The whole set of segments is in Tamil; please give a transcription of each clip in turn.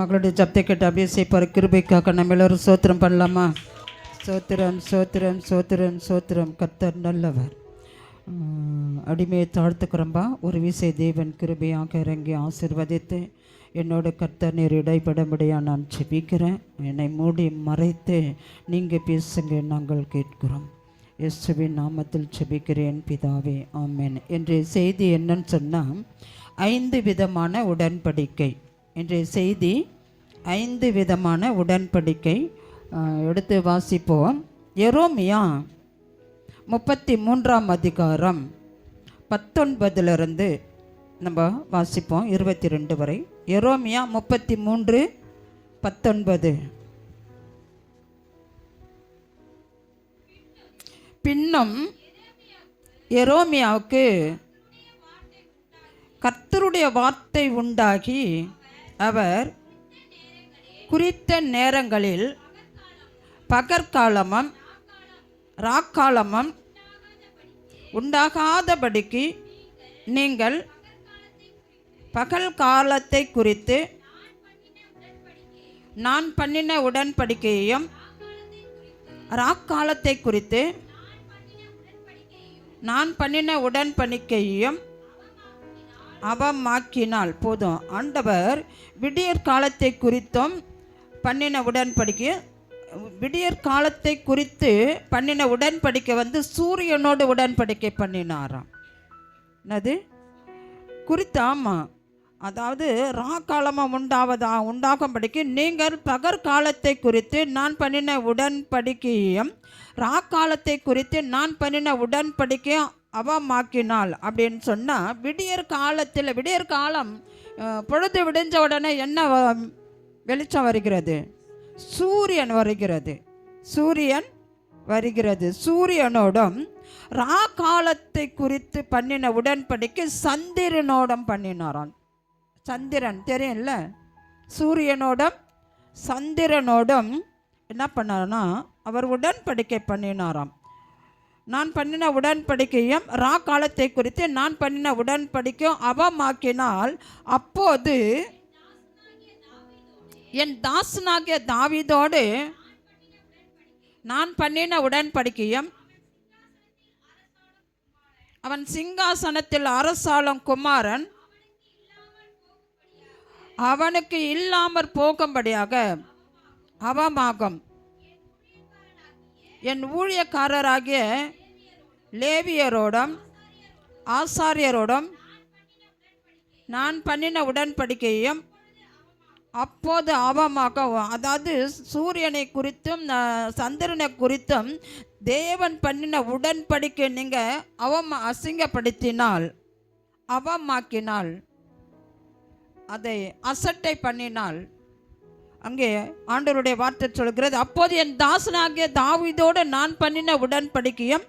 மகளுடைய ஜப்தை கேட்டு அபிஷேக கிருபைக்காக நம்ம எல்லோரும் சோத்திரம் பண்ணலாமா? சோத்திரம் சோத்திரம் சோத்திரம் சோத்திரம். கர்த்தர் நல்லவர். அடிமையை தாழ்த்துக்கிறம்பா. ஒரு விசை தேவன் கிருபையாக இறங்கி ஆசீர்வதித்து என்னோட கர்த்தர் நீர் இடைபடும்படியா நான் செபிக்கிறேன். என்னை மூடி மறைத்து நீங்கள் பேசுங்க, நாங்கள் கேட்கிறோம். இயேசுவின் நாமத்தில் செபிக்கிறேன் பிதாவே, ஆமென். இன்றைய செய்தி என்னன்னு சொன்னால் 5 விதமான உடன்படிக்கை. இன்றைய செய்தி 5 விதமான உடன்படிக்கை. எடுத்து வாசிப்போம். எரோமியா 33ஆம் அதிகாரம் 19 நம்ம வாசிப்போம் 22 வரை. எரோமியா 33:19. பின்னும் எரோமியாவுக்கு கர்த்தருடைய வார்த்தை உண்டாகி அவர் குறித்த நேரங்களில் பகற்காலமும் ராக்காலமும் உண்டாகாதபடிக்கு நீங்கள் பகல் காலத்தை குறித்து நான் பண்ணின உடன்படிக்கையையும் ராக்காலத்தை குறித்து நான் பண்ணின உடன்படிக்கையையும் அவமாக்கினால். போதும். ஆண்டவர் விடியற் காலத்தை குறித்தும் பண்ணின உடன்படிக்கை, விடியற் காலத்தை குறித்து பண்ணின உடன்படிக்கை சூரியனோடு உடன்படிக்கை பண்ணினாராம். என்னது குறித்து? ஆமாம். அதாவது ராக்காலமாக உண்டாகும்படிக்கு நீங்கள் பகற்காலத்தை குறித்து நான் பண்ணின உடன்படிக்கையும் ராக்காலத்தை குறித்து நான் பண்ணின உடன்படிக்கையும் அவமாக்கினாள் அப்படின்னு சொன்னால், விடியற் காலம் பொழுது விடிஞ்ச உடனே என்ன வெளிச்சம் வருகிறது? சூரியன் வருகிறது. சூரியனோடும் ராக்காலத்தை குறித்து பண்ணின உடன்படிக்கை சந்திரனோடும் பண்ணினாராம். சந்திரன் தெரியும்ல? சூரியனோடும் சந்திரனோடும் என்ன பண்ணார்னா அவர் உடன்படிக்கை பண்ணினாராம். நான் பண்ணின உடன்படிக்கையும் ராக்காலத்தை குறித்து நான் பண்ணின உடன்படிக்கையும் அவமாக்கினால், அப்போது என் தாசனாகிய தாவீதோடு நான் பண்ணின உடன்படிக்கையும் அவன் சிங்காசனத்தில் அரசாளும் குமாரன் அவனுக்கு இல்லாமற் போகும்படியாக அவமாகும். என் ஊழியக்காரராகிய லேவியரோடும் ஆசாரியரோடும் நான் பண்ணின உடன்படிக்கையும் அப்போது அவமாகவும். அதாவது சூரியனை குறித்தும் சந்திரனை குறித்தும் தேவன் பண்ணின உடன்படிக்கை நீங்கள் அசிங்கப்படுத்தினால், அவமாக்கினால், அதை அசட்டை பண்ணினால், அங்கே ஆண்டவருடைய வார்த்தை சொல்கிறது, அப்போது என் தாசனாகிய தாவீதோடு நான் பண்ணின உடன்படிக்கையும்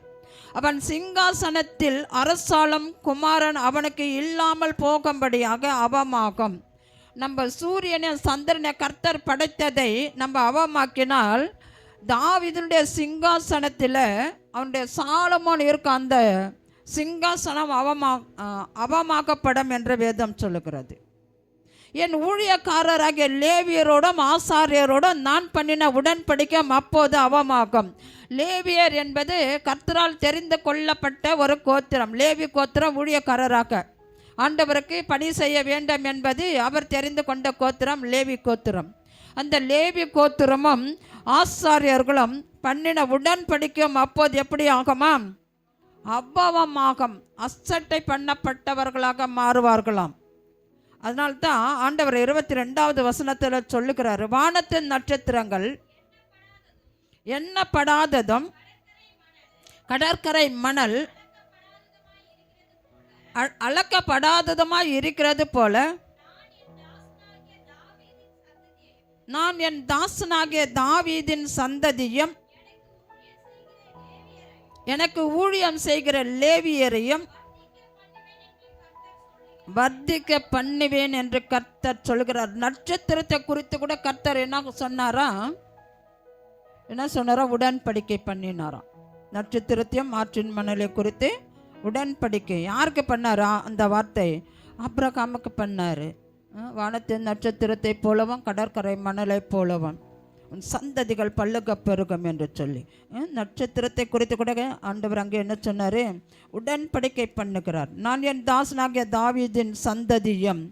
அவன் சிங்காசனத்தில் அரசாளும் குமாரன் அவனுக்கு இல்லாமல் போகும்படியாக அவமாகும். நம்ம சூரியனை சந்திரனை கர்த்தர் படைத்ததை நம்ம அவமாக்கினால், தாவீதுடைய சிங்காசனத்தில் அவனுடைய சாலமோன் இருக்க அந்த சிங்காசனம் அவமாக்கப்படும் என்று வேதம் சொல்லுகிறது. என் ஊழியக்காரராகிய லேவியரோடும் ஆசாரியரோடும் நான் பண்ணின உடன்படிக்கை அப்போது அவமாகும். லேவியர் என்பது கர்த்தரால் தெரிந்து கொள்ளப்பட்ட ஒரு கோத்திரம். லேவி கோத்திரம் ஊழியக்காரராக ஆண்டவருக்கு பணி செய்ய வேண்டும் என்பது அவர் தெரிந்து கொண்ட கோத்திரம் லேவி கோத்திரம். அந்த லேவி கோத்திரமும் ஆசாரியர்களும் பண்ணின உடன்படிக்கையும் அப்போது எப்படி ஆகுமாம்? அவ்வமாகும். அசட்டை பண்ணப்பட்டவர்களாக மாறுவார்களாம். அதனால்தான் ஆண்டவர் 22வது வசனத்தில் சொல்லுகிறார், வானத்தின் நட்சத்திரங்கள் எண்ணப்படாததும் கடற்கரை மணல் அளக்கப்படாததுமாய் இருக்கிறது போல நான் என் தாசனாகிய தாவீதின் சந்ததியும் எனக்கு ஊழியம் செய்கிற லேவியரையும் வர்த்திக்க பண்ணுவேன் என்று கர்த்தர் சொல்கிறார். நட்சத்திரத்தை குறித்து கூட கர்த்தர் என்ன சொன்னாரா? உடன்படிக்கை பண்ணினாராம். நட்சத்திரத்தையும் ஆற்றின் மணலை குறித்து உடன்படிக்கை யாருக்கு பண்ணாரா? அந்த வார்த்தை ஆபிரகாமுக்கு பண்ணார். வானத்தின் நட்சத்திரத்தை போலவும் கடற்கரை மணலை போலவும் உன் சந்ததிகள் பல்லுக பெருகும் என்று சொல்லி நட்சத்திரத்தை குறித்து கூட ஆண்டவர் அங்கே என்ன சொன்னார்? உடன்படிக்கை பண்ணுகிறார். நான் என் தாசனாகிய தாவீதின் சந்ததியும்.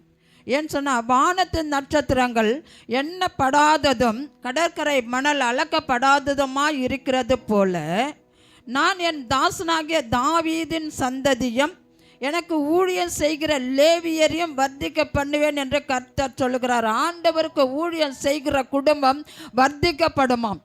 ஏன்னு சொன்னால் வானத்தின் நட்சத்திரங்கள் எண்ணப்படாததும் கடற்கரை மணல் அளக்கப்படாததுமாய் இருக்கிறது போல நான் என் தாசனாகிய தாவீதின் சந்ததியும் எனக்கு ஊழியம் செய்கிற லேவியரையும் வர்த்திக்க பண்ணுவேன் என்று கர்த்தர் சொல்லுகிறார். ஆண்டவருக்கு ஊழியம் செய்கிற குடும்பம் வர்த்திக்கப்படுமாம்.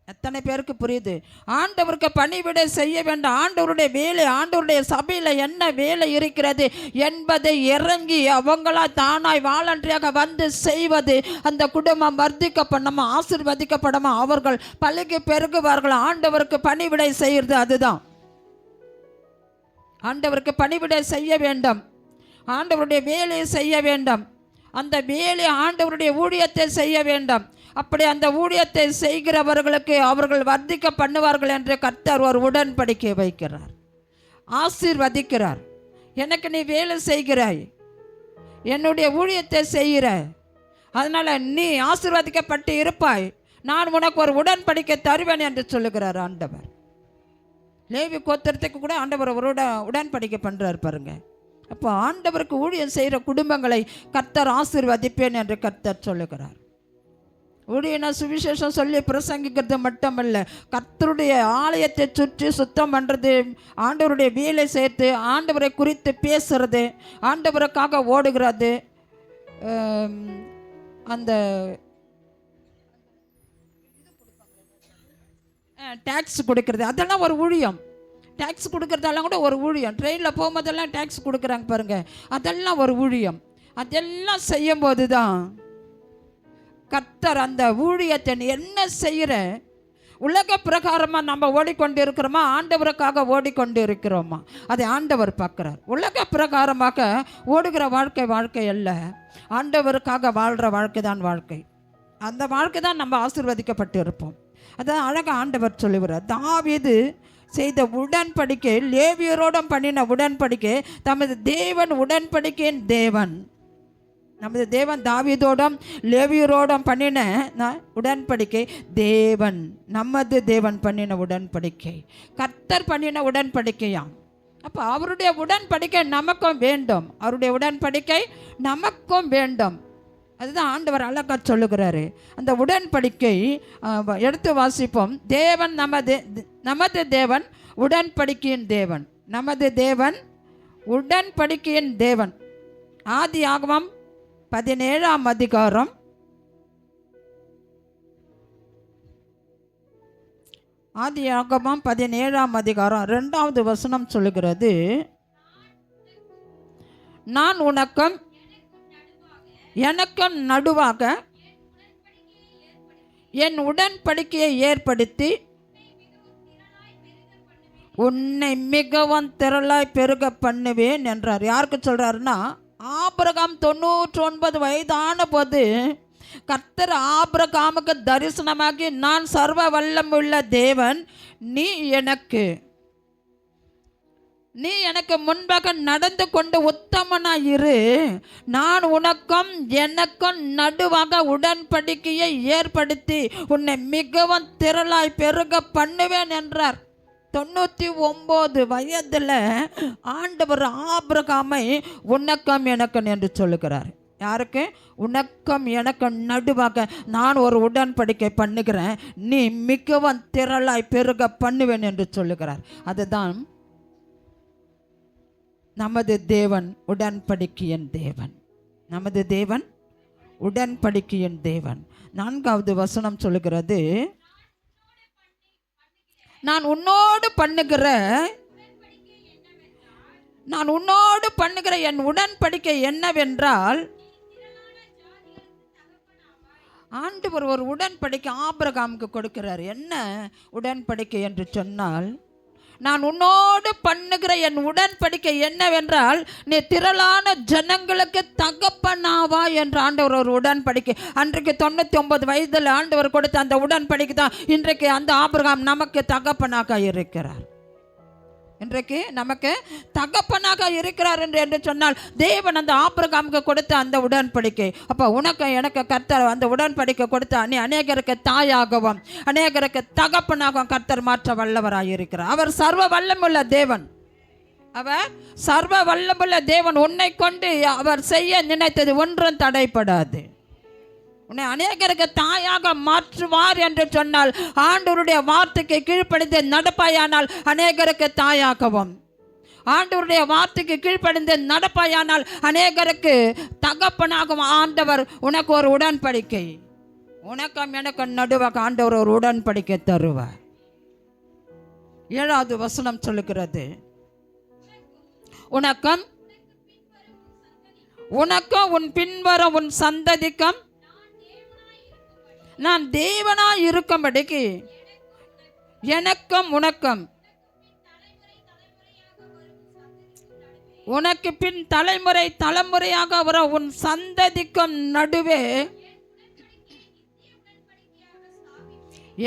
எத்தனை பேருக்கு புரியுது? ஆண்டவருக்கு பணிவிடை செய்ய வேண்டாம். ஆண்டவருடைய வேலை, ஆண்டவருடைய சபையில் என்ன வேலை இருக்கிறது என்பதை இறங்கி அவங்களா தானாய் வாலண்டரியாக வந்து செய்வது, அந்த குடும்பம் வர்த்திக்கப்படணுமா, ஆசீர்வதிக்கப்படமா, அவர்கள் பழகி பெருகுவார்கள். ஆண்டவருக்கு பணிவிடை செய்கிறது அதுதான். ஆண்டவருக்கு பணிவிடை செய்ய வேண்டும், ஆண்டவருடைய வேலையை செய்ய வேண்டும், அந்த வேலை ஆண்டவருடைய ஊழியத்தை செய்ய வேண்டும். அப்படி அந்த ஊழியத்தை செய்கிறவர்களுக்கு அவர்கள் வர்த்திக்க பண்ணுவார்கள் என்று கர்த்தர் ஒரு உடன்படிக்கை வைக்கிறார், ஆசீர்வதிக்கிறார். எனக்கு நீ வேலை செய்கிறாய், என்னுடைய ஊழியத்தை செய்கிற, அதனால் நீ ஆசீர்வதிக்கப்பட்டு இருப்பாய், நான் உனக்கு ஒரு உடன்படிக்கை தருவேன் என்று சொல்லுகிறார் ஆண்டவர். லேவி கோத்திரத்துக்கு கூட ஆண்டவர் ஒரு உடன்படிக்கை பண்ணுறார் பாருங்க. அப்போ ஆண்டவருக்கு ஊழியம் செய்கிற குடும்பங்களை கர்த்தர் ஆசீர்வதிப்பேன் என்று கர்த்தர் சொல்லுகிறார். ஊழியனா சுவிசேஷம் சொல்லி பிரசங்கிக்கிறது மட்டுமல்ல, கர்த்தருடைய ஆலயத்தை சுற்றி சுத்தம் பண்ணுறது, ஆண்டவருடைய வேலை சேர்த்து ஆண்டவரை குறித்து பேசுறது, ஆண்டவருக்காக ஓடுகிறது, அந்த டேக்ஸ் கொடுக்கறது, அதெல்லாம் ஒரு ஊழியம். டேக்ஸ் கொடுக்கறதெல்லாம் கூட ஒரு ஊழியம். ட்ரெயினில் போகும்போதெல்லாம் டேக்ஸ் கொடுக்குறாங்க பாருங்கள், அதெல்லாம் ஒரு ஊழியம். அதெல்லாம் செய்யும்போது தான் கர்த்தர் அந்த ஊழியத்தை என்ன செய்கிற, உலக பிரகாரமாக நம்ம ஓடிக்கொண்டு இருக்கிறோமா, ஆண்டவருக்காக ஓடிக்கொண்டு இருக்கிறோமா, அதை ஆண்டவர் பார்க்குறார். உலக பிரகாரமாக ஓடுகிற வாழ்க்கை அல்ல, ஆண்டவருக்காக வாழ்கிற வாழ்க்கை தான் வாழ்க்கை. அந்த வாழ்க்கை தான் நம்ம ஆசீர்வதிக்கப்பட்டு இருப்போம். அதான் அழகாக ஆண்டவர் சொல்லுகிறார். தாவீது செய்த உடன்படிக்கை, லேவியரோடும் பண்ணின உடன்படிக்கை, தமது தேவன் உடன்படிக்கையின் தேவன். நமது தேவன் தாவீதோடும் லேவியரோடும் பண்ணின உடன்படிக்கை தேவன், நமது தேவன் பண்ணின உடன்படிக்கை, கர்த்தர் பண்ணின உடன்படிக்கையாம். அப்போ அவருடைய உடன்படிக்கை நமக்கும் வேண்டும், அவருடைய உடன்படிக்கை நமக்கும் வேண்டும். அதுதான் ஆண்டவர் அழகா சொல்லுகிறாரு. அந்த உடன்படிக்கை எடுத்து வாசிப்போம். தேவன் நமது தேவன் உடன்படிக்கையின் தேவன், நமது தேவன் உடன்படிக்கையின் தேவன். ஆதியாகமம் 17ஆம் அதிகாரம் 2வது வசனம் சொல்லுகிறது, நான் உனக்கும் எனக்கும் நடுவாக என் உடன்படிக்கையை ஏற்படுத்தி உன்னை மிகவும் திரளாய் பெருக பண்ணுவேன் என்றார். யாருக்கு சொல்றாருன்னா, ஆபிரகாம் 99 வயதான போது கர்த்தர் ஆபிரகாமுக்கு தரிசனமாகி, நான் சர்வ வல்லமுள்ள தேவன், நீ எனக்கு முன்பாக நடந்து கொண்டு உத்தமனாயிரு, நான் உனக்கும் எனக்கும் நடுவாக உடன்படிக்கையை ஏற்படுத்தி உன்னை மிகவும் திரளாய் பெருக பண்ணுவேன் என்றார். 99 வயதில் ஆண்டவர் ஆபிரகாமை உனக்கும் எனக்கும் என்று சொல்லுகிறார். யாருக்கு? உனக்கும் எனக்கும் நடுவாக நான் ஒரு உடன்படிக்கை பண்ணுகிறேன், நீ மிகவும் திரளாய் பெருக பண்ணுவேன் என்று சொல்லுகிறார். அதுதான் நமது தேவன் உடன்படிக்கையின் தேவன், நமது தேவன் உடன்படிக்கையின் தேவன். 4வது வசனம் சொல்லுகிறது, நான் உன்னோடு பண்ணுகிற என் உடன்படிக்கை என்னவென்றால், ஆண்டவர் ஒரு உடன்படிக்கை ஆபிரகாமுக்கு கொடுக்கிறார். என்ன உடன்படிக்கை என்று சொன்னால், நான் உன்னோடு பண்ணுகிற என் உடன்படிக்கை என்னவென்றால், நீ திரளான ஜனங்களுக்கு தகப்பனாவா என்று ஆண்டவர் ஒரு உடன்படிக்கை. அன்றைக்கு 99 வயதில் ஆண்டவர் கொடுத்த அந்த உடன்படிக்கை தான் இன்றைக்கு அந்த ஆபிரகாம் நமக்கு தகப்பனாக இருக்கிறார். இன்றைக்கு நமக்கு தகப்பனாக இருக்கிறார் என்று சொன்னால் தேவன் அந்த ஆபிரகாமுக்கு கொடுத்த அந்த உடன்படிக்கை. அப்போ உனக்கு எனக்கு கர்த்தர் அந்த உடன்படிக்கை கொடுத்த அநேகருக்கு தாயாகவும் அநேகருக்கு தகப்பனாகவும் கர்த்தர் மாற்ற வல்லவராக இருக்கிறார். அவர் சர்வ வல்லமுள்ள தேவன். அவர் சர்வ வல்லமுள்ள தேவன். உன்னை கொண்டு அவர் செய்ய நினைத்தது ஒன்றும் தடைப்படாது. உன்னை அநேகருக்கு தாயாக மாற்றுவார் என்று சொன்னால் ஆண்டவருடைய வார்த்தைக்கு கீழ்ப்படிந்து நடப்பாயானால் அநேகருக்கு தாயாகவும், ஆண்டவருடைய வார்த்தைக்கு கீழ்ப்படிந்து நடப்பாயானால் அநேகருக்கு தகப்பனாகவும் ஆண்டவர் உனக்கு ஒரு உடன்படிக்கை, உனக்கும் எனக்கும் நடுவாக ஆண்டவர் ஒரு உடன்படிக்கை தருவார். 7வது வசனம் சொல்லுகிறது, உனக்கும் உன் பின்வரும் உன் சந்ததிக்கும் நான் தேவனாய் இருக்கும்படிக்கு எனக்கும் உனக்கு பின் தலைமுறை தலைமுறையாக வர உன் சந்ததிக்கும் நடுவே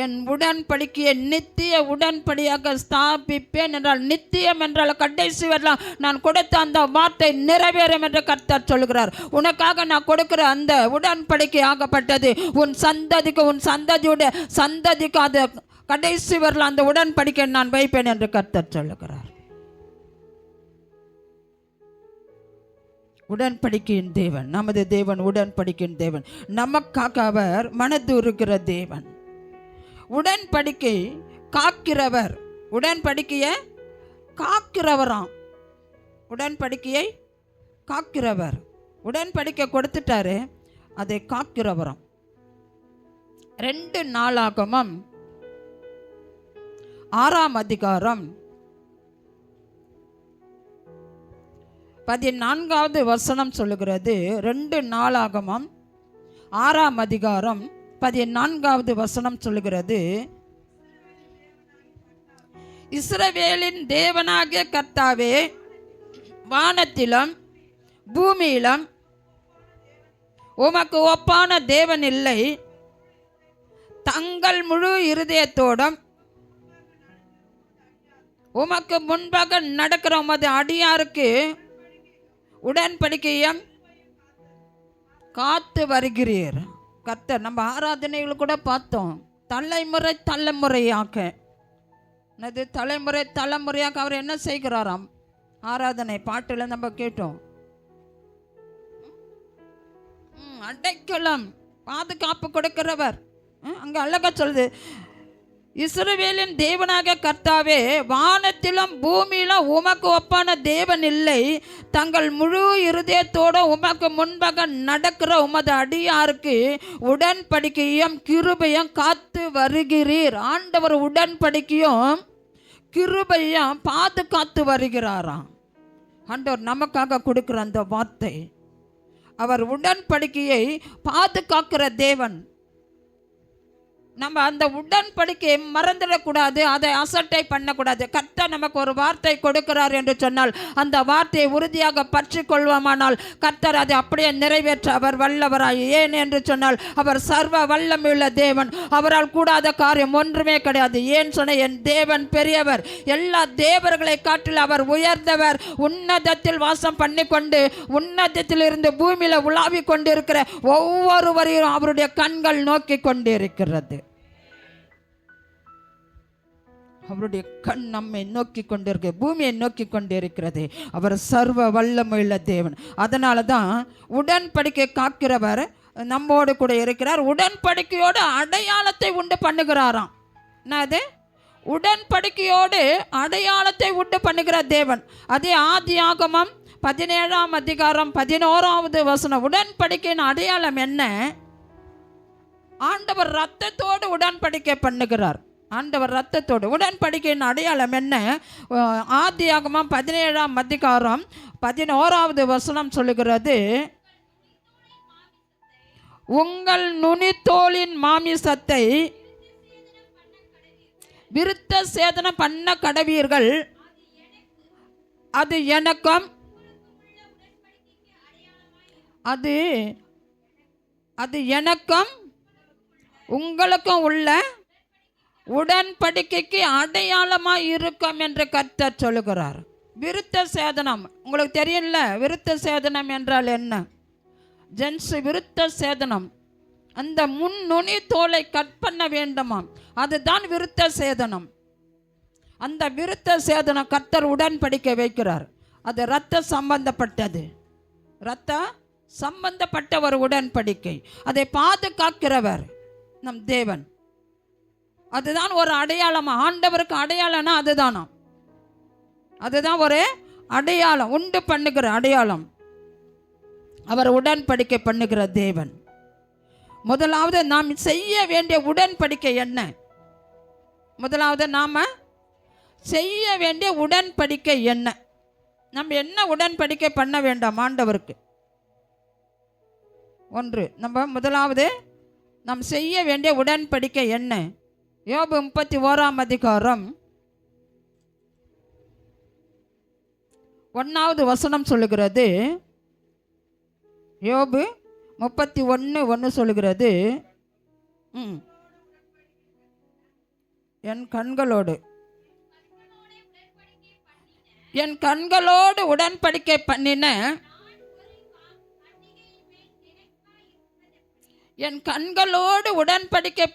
என் உடன்படிக்கையை நித்திய உடன்படியாக ஸ்தாபிப்பேன் என்றால், நித்தியம் என்றால் கடைசி வரலாம் நான் கொடுத்த அந்த வார்த்தை நிறைவேறும் என்று கர்த்தர் சொல்கிறார். உனக்காக நான் கொடுக்கிற அந்த உடன்படிக்கை ஆகப்பட்டது உன் சந்ததிக்கு, உன் சந்ததியுடைய சந்ததிக்கு அது கடைசி வரலாம் அந்த உடன்படிக்கை நான் வைப்பேன் என்று கர்த்தர் சொல்லுகிறார். உடன்படிக்கையின் தேவன், நமது தேவன் உடன்படிக்கையின் தேவன். நமக்காக அவர் மனது இருக்கிற தேவன். உடன்படிக்கை காக்கிறவர், உடன்படிக்கையை காக்கிறவராம். உடன்படிக்கையை காக்கிறவர், உடன்படிக்கை கொடுத்துட்டாரு, அதை காக்கிறவராம். 2 நாளாகமம் 6ஆம் அதிகாரம் 14வது வசனம் சொல்லுகிறது. 2 நாளாகமம் 6ஆம் அதிகாரம் 14வது வசனம் சொல்லுகிறது, இஸ்ரவேலின் தேவனாகிய கர்த்தாவே, வானத்திலும் பூமியிலும் உமக்கு ஒப்பான தேவன் இல்லை. தங்கள் முழு இருதயத்தோடும் உமக்கு முன்பாக நடக்கிற உமது அடியாருக்கு உடன்படிக்கையும் காத்து வருகிறீர். கர்த்தர் நம்ம ஆராதனைகள் கூட பார்த்தோம், தலைமுறை தலைமுறையாக, தலைமுறை தலைமுறையாக அவர் என்ன செய்கிறாராம். ஆராதனை பாட்டில் நம்ம கேட்டோம். அடைக்கலம், பாதுகாப்பு கொடுக்கிறவர். அங்க அழகா சொல்லுது, இஸ்ரவேலின் தேவனாக கர்த்தாவே, வானத்திலும் பூமியிலும் உமக்கு ஒப்பான தேவன் இல்லை. தங்கள் முழு இருதயத்தோடு உமக்கு முன்பாக நடக்கிற உமது அடியாருக்கு உடன்படிக்கையும் கிருபையும் காத்து வருகிறீர். ஆண்டவர் உடன்படிக்கையும் கிருபையும் பாதுகாத்து வருகிறாராம். ஆண்டவர் நமக்காக கொடுக்கிற அந்த வார்த்தை, அவர் உடன்படிக்கையை பாதுகாக்கிற தேவன். நம்ம அந்த உடன்படிக்கையை மறந்துடக்கூடாது, அதை அசட்டை பண்ணக்கூடாது. கர்த்தர் நமக்கு ஒரு வார்த்தை கொடுக்கிறார் என்று சொன்னால் அந்த வார்த்தையை உறுதியாக பற்றி கொள்வோமானால் கர்த்தர் அதை அப்படியே நிறைவேற்ற அவர் வல்லவராய். ஏன் என்று சொன்னால் அவர் சர்வ வல்லமையுள்ள தேவன், அவரால் கூடாத காரியம் ஒன்றுமே கிடையாது. ஏன் சொன்ன, என் தேவன் பெரியவர், எல்லா தேவர்களை காட்டில் அவர் உயர்ந்தவர். உன்னதத்தில் வாசம் பண்ணி கொண்டு உன்னதத்தில் இருந்து பூமியில உலாவி கொண்டிருக்கிற ஒவ்வொருவரையும் அவருடைய கண்கள் நோக்கி கொண்டிருக்கிறது. அவருடைய கண் நம்மை நோக்கி கொண்டிருக்க, பூமியை நோக்கி கொண்டிருக்கிறது. அவர் சர்வ வல்லமையுள்ள தேவன். அதனால தான் உடன்படிக்கை காக்கிறவர் நம்மோடு கூட இருக்கிறார். உடன்படிக்கையோடு அடையாளத்தை உண்டு பண்ணுகிறாராம். என்னது? உடன்படிக்கையோடு அடையாளத்தை உண்டு பண்ணுகிற தேவன். அதே ஆதியாகமம் 17ஆம் அதிகாரம் 11வது வசனம். உடன்படிக்கையின் அடையாளம் என்ன? ஆண்டவர் இரத்தத்தோடு உடன்படிக்கை பண்ணுகிறார். ஆண்டவர் இரத்தத்தோடு. உடன்படிக்கையின் அடையாளம் என்ன? ஆதியாகமம் 17ஆம் அதிகாரம் 11வது வசனம் சொல்லுகிறது, உங்கள் நுனித்தோலின் மாமிசத்தை விருத்த சேதனம் பண்ண கடவீர்கள், அது எனக்கும் அது எனக்கும் உங்களுக்கும் உள்ள உடன்படிக்கைக்கு அடையாளமாக இருக்கும் என்று கர்த்தர் சொல்லுகிறார். விருத்த சேதனம் உங்களுக்கு தெரியல. விருத்த சேதனம் என்றால் என்ன? ஜென்ஸ் விருத்த சேதனம், அந்த முன் நுனி தோலை கட் பண்ண வேண்டுமாம், அதுதான் விருத்த சேதனம். அந்த விருத்த சேதனம் கர்த்தர் உடன்படிக்கை வைக்கிறார். அது இரத்த சம்பந்தப்பட்டது, இரத்த சம்பந்தப்பட்ட ஒரு உடன்படிக்கை. அதை பாதுகாக்கிறவர் நம் தேவன். அதுதான் ஒரு அடையாளம். ஆண்டவருக்கு அடையாளம்னா அதுதானா, அதுதான் ஒரு அடையாளம், உண்டு பண்ணுகிற அடையாளம். அவர் உடன்படிக்கை பண்ணுகிற தேவன். முதலாவது நாம் செய்ய வேண்டிய உடன்படிக்கை என்ன? முதலாவது நாம் செய்ய வேண்டிய உடன்படிக்கை என்ன? நம்ம என்ன உடன்படிக்கை பண்ண வேண்டாம் ஆண்டவருக்கு? ஒன்று, நம்ம முதலாவது நாம் செய்ய வேண்டிய உடன்படிக்கை என்ன? யோபு 31ஆம் அதிகாரம் 1வது வசனம் சொல்லுகிறது. யோபு 31:1 சொல்லுகிறது, என் கண்களோடு உடன்படிக்கை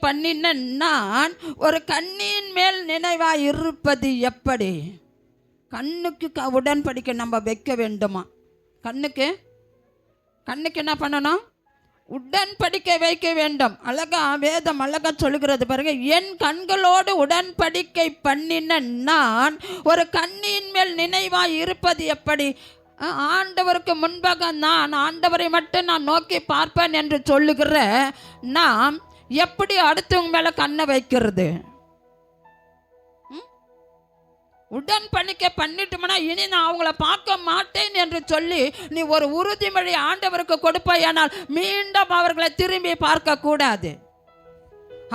பண்ணின நான் ஒரு கண்ணின் மேல் நினைவாய் இருப்பது எப்படி? கண்ணுக்கு உடன்படிக்கை நம்ம வைக்க வேண்டுமா? கண்ணுக்கு என்ன பண்ணணும்? உடன்படிக்கை வைக்க வேண்டும். அழகா வேதம் அழகா சொல்லுகிறது பாருங்க. என் கண்களோடு உடன்படிக்கை பண்ணின நான் ஒரு கண்ணின் மேல் நினைவாய் இருப்பது எப்படி? ஆண்டவருக்கு முன்பாக நான் ஆண்டவரை மட்டும் நான் நோக்கி பார்ப்பேன் என்று சொல்லுகிற நாம் எப்படி அடுத்தவங்க மேல கண்ணை வைக்கிறது? உடன்படிக்கை பண்ணிட்டோம்னா இனி நான் அவங்கள பார்க்க மாட்டேன் என்று சொல்லி நீ ஒரு உறுதிமொழி ஆண்டவருக்கு கொடுப்பாயானால் மீண்டும் அவர்களை திரும்பி பார்க்க கூடாது.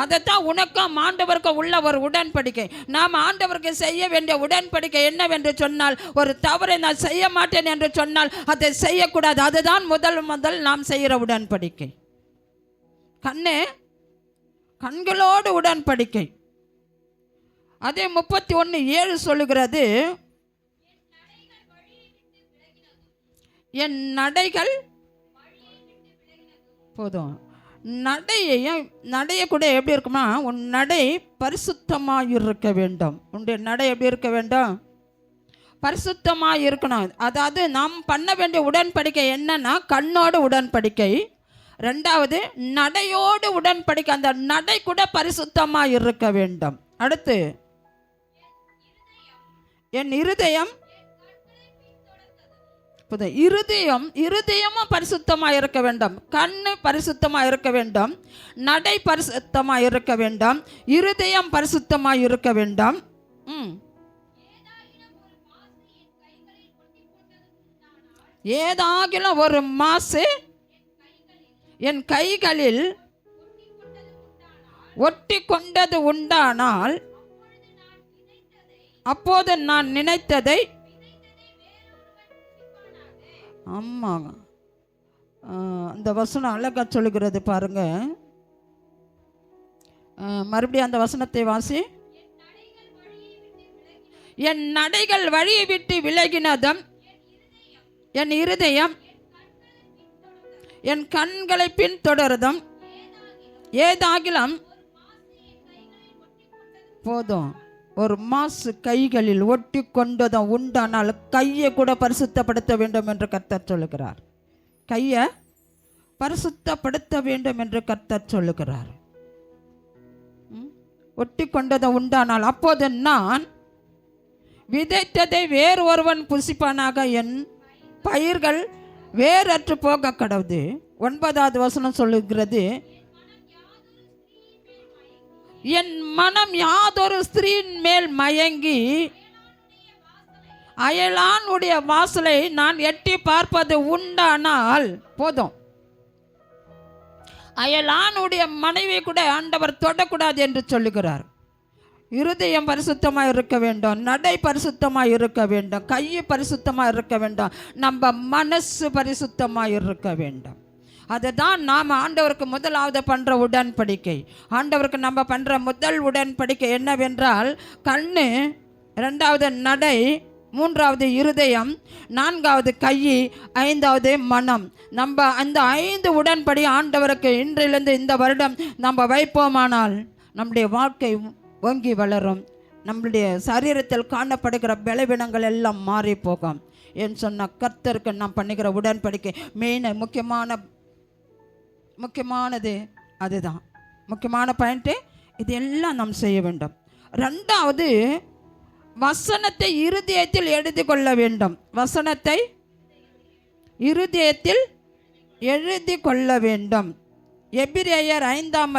அதைத்தான் உனக்கும் ஆண்டவருக்கும் உள்ள ஒரு உடன்படிக்கை. நாம் ஆண்டவருக்கு செய்ய வேண்டிய உடன்படிக்கை என்னவென்று சொன்னால், ஒரு தவறை நான் செய்ய மாட்டேன் என்று சொன்னால் அதை செய்யக்கூடாது. அதுதான் முதல் நாம் செய்கிற உடன்படிக்கை. கண்களோடு உடன்படிக்கை. அதே 31:7 சொல்லுகிறது, என் நடைகள் போதும். நடைய கூட எப்படி இருக்குமா? உன் நடை பரிசுத்தமாக இருக்க வேண்டும். உன்னுடைய நடை எப்படி இருக்க வேண்டும்? பரிசுத்தமாக இருக்கணும். அதாவது நாம் பண்ண வேண்டிய உடன்படிக்கை என்னன்னா, கண்ணோடு உடன்படிக்கை. ரெண்டாவது நடையோடு உடன்படிக்கை. அந்த நடை கூட பரிசுத்தமாக இருக்க வேண்டும். அடுத்து என் இருதயமும் பரிசுத்தமாக இருக்க வேண்டும். கண்ணு பரிசுத்தமாக இருக்க வேண்டும், நடை பரிசுத்தமாக இருக்க வேண்டும், இருதயம் பரிசுத்தமாக இருக்க வேண்டும். ஏதாகிலும் ஒரு மாசு என் கைகளில் ஒட்டி கொண்டது உண்டானால் அப்போது நான் நினைத்ததை ஆமாங்க. அந்த வசனம் அழகா சொல்லுகிறது பாருங்க. மறுபடியும் அந்த வசனத்தை வாசி. என் நடைகள் வழியை விட்டு விலகினதும் என் இருதயம் என் கண்களை பின்தொடருதும் ஏதாகிலும் போதும் ஒரு மாசு கைகளில் ஒட்டி கொண்டதும் உண்டானால் கையை கூட பரிசுத்தப்படுத்த வேண்டும் என்று கர்த்தர் சொல்லுகிறார். கையை பரிசுத்தப்படுத்த வேண்டும் என்று கர்த்தர் சொல்லுகிறார். ஒட்டி கொண்டதும் உண்டானால் அப்போது நான் விதைத்ததை வேறு ஒருவன் புசிப்பானாக, என் பயிர்கள் வேறற்று போக கடவுது. 9வது வசனம் சொல்லுகிறது, என் மனம் யாதொரு ஸ்திரீயின் மேல் மயங்கி அயலானுடைய வாசலை நான் எட்டி பார்ப்பது உண்டானால் போதும். அயலானுடைய மனைவி கூட ஆண்டவர் தொடக்கூடாது என்று சொல்லுகிறார். இருதயம் பரிசுத்தமாக இருக்க வேண்டும், நடை பரிசுத்தமாக இருக்க வேண்டும், கை பரிசுத்தமாக இருக்க வேண்டும், நம்ம மனசு பரிசுத்தமாக இருக்க வேண்டும். அதுதான் நாம் ஆண்டவருக்கு முதலாவது பண்ணுற உடன்படிக்கை. ஆண்டவருக்கு நம்ம பண்ணுற முதல் உடன்படிக்கை என்னவென்றால் கண்ணு, ரெண்டாவது நடை, மூன்றாவது இருதயம், நான்காவது கை, ஐந்தாவது மனம். நம்ம அந்த 5 உடன்படி ஆண்டவருக்கு இன்றிலிருந்து இந்த வருடம் நம்ம வைப்போமானால் நம்முடைய வாழ்க்கை ஓங்கி வளரும். நம்முடைய சரீரத்தில் காணப்படுகிற பலவீனங்கள் எல்லாம் மாறி போகும். ஏன்னு சொன்னால் கர்த்தருக்கு நாம் பண்ணுகிற உடன்படிக்கை முக்கியமானது அதுதான். முக்கியமான பாயிண்ட்டு இது எல்லாம் நாம் செய்ய வேண்டும். ரெண்டாவது, வசனத்தை இருதயத்தில் எழுதி கொள்ள வேண்டும். வசனத்தை இருதயத்தில் எழுதி கொள்ள வேண்டும். எபிரேயர் 5ஆம்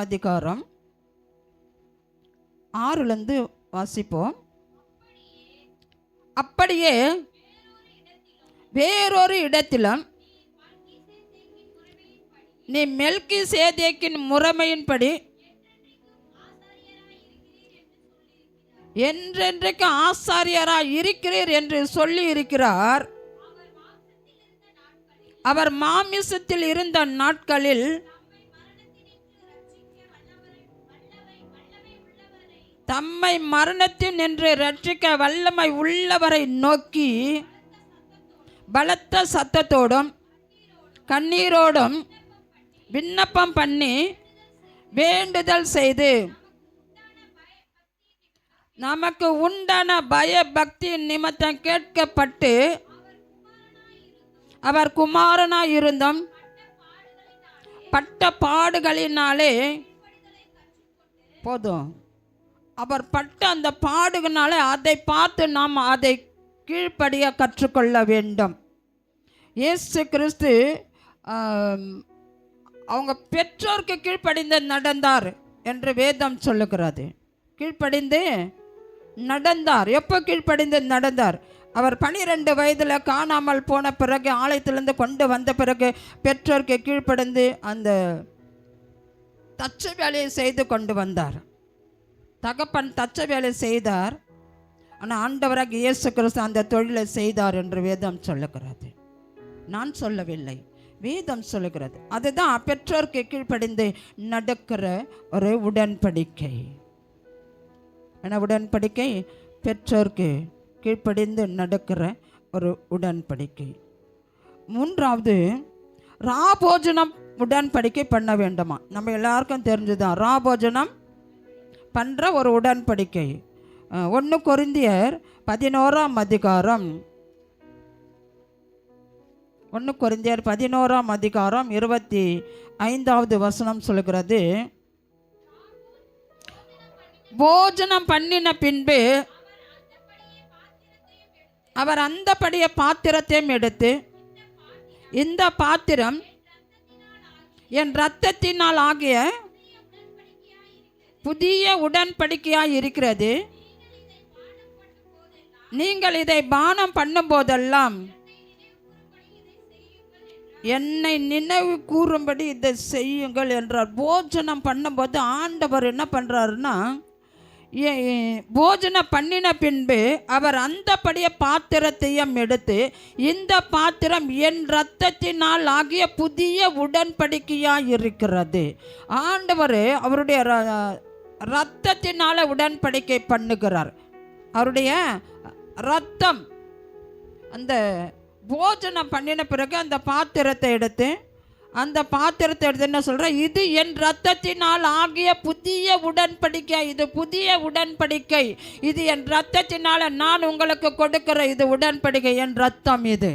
அதிகாரம் 6 வாசிப்போம். அப்படியே வேறொரு இடத்திலும் நீ மெல்கிசேதேக்கின் முறைமையின்படி என்றென்றைக்கு ஆசாரியராய் இருக்கிறீர் என்று சொல்லி இருக்கிறார். அவர் மாமிசத்தில் இருந்த நாட்களில் தம்மை மரணத்தின் என்று ரட்சிக்க வல்லமை உள்ளவரை நோக்கி பலத்த சத்தத்தோடும் கண்ணீரோடும் விண்ணப்பம் பண்ணி வேண்டுதல் செய்து நமக்கு உண்டான பய பக்தி நிமித்தம் கேட்கப்பட்டு அவர் குமாரனாய் இருந்தும் பட்ட பாடுகளினாலே போதும். அவர் பட்ட அந்த பாடுகளினாலே அதை பார்த்து நாம் அதை கீழ்ப்படிய கற்றுக்கொள்ள வேண்டும். இயேசு கிறிஸ்து அவங்க பெற்றோருக்கு கீழ்ப்படிந்து நடந்தார் என்று வேதம் சொல்லுகிறது. கீழ்ப்படிந்து நடந்தார். எப்போ கீழ்ப்படிந்து நடந்தார்? அவர் 12 வயதில் காணாமல் போன பிறகு ஆலயத்திலிருந்து கொண்டு வந்த பிறகு பெற்றோருக்கு கீழ்ப்படிந்து அந்த தச்ச வேலையை செய்து கொண்டு வந்தார். தகப்பன் தச்ச வேலை செய்தார். ஆனால் ஆண்டவராக இயேசு கிறிஸ்து அந்த தொழிலை செய்தார் என்று வேதம் சொல்லுகிறது. நான் சொல்லவில்லை, வேதம் சொல்லுகிறது. அதுதான் பெற்றோருக்கு கீழ்ப்படிந்து நடக்கிற ஒரு உடன்படிக்கை. என உடன்படிக்கை பெற்றோருக்கு கீழ்ப்படிந்து நடக்கிற ஒரு உடன்படிக்கை. மூன்றாவது, ராபோஜனம் உடன்படிக்கை பண்ண வேண்டுமா? நம்ம எல்லாருக்கும் தெரிஞ்சுதான் ராபோஜனம் பண்ணுற ஒரு உடன்படிக்கை. 1 கொரிந்தியர் 11ஆம் அதிகாரம் 25வது வசனம் சொல்கிறது, போஜனம் பண்ணின பின்பு அவர் அந்தபடிய பாத்திரத்தையும் எடுத்து, இந்த பாத்திரம் என் இரத்தத்தினால் ஆகிய புதிய உடன்படிக்கையாய் இருக்கிறது. நீங்கள் இதை பானம் பண்ணும் போதெல்லாம் என்னை நினைவு கூறும்படி இதை செய்யுங்கள் என்றார். போஜனம் பண்ணும்போது ஆண்டவர் என்ன பண்ணுறாருன்னா, போஜனம் பண்ணின பின்பு அவர் அந்தபடிய பாத்திரத்தையும் எடுத்து, இந்த பாத்திரம் என் இரத்தத்தினால் ஆகிய புதிய உடன்படிக்கையாக இருக்கிறது. ஆண்டவர் அவருடைய இரத்தத்தினால உடன்படிக்கை பண்ணுகிறார். அவருடைய இரத்தம் அந்த போஜனம் பண்ணின பிறகு அந்த பாத்திரத்தை எடுத்து என்ன சொல்ற, இது என் இரத்தத்தினால் ஆகிய புதிய உடன்படிக்கை, இது புதிய உடன்படிக்கை, இது என் இரத்தத்தினால நான் உங்களுக்கு கொடுக்கிற இது உடன்படிக்கை, என் இரத்தம் இது.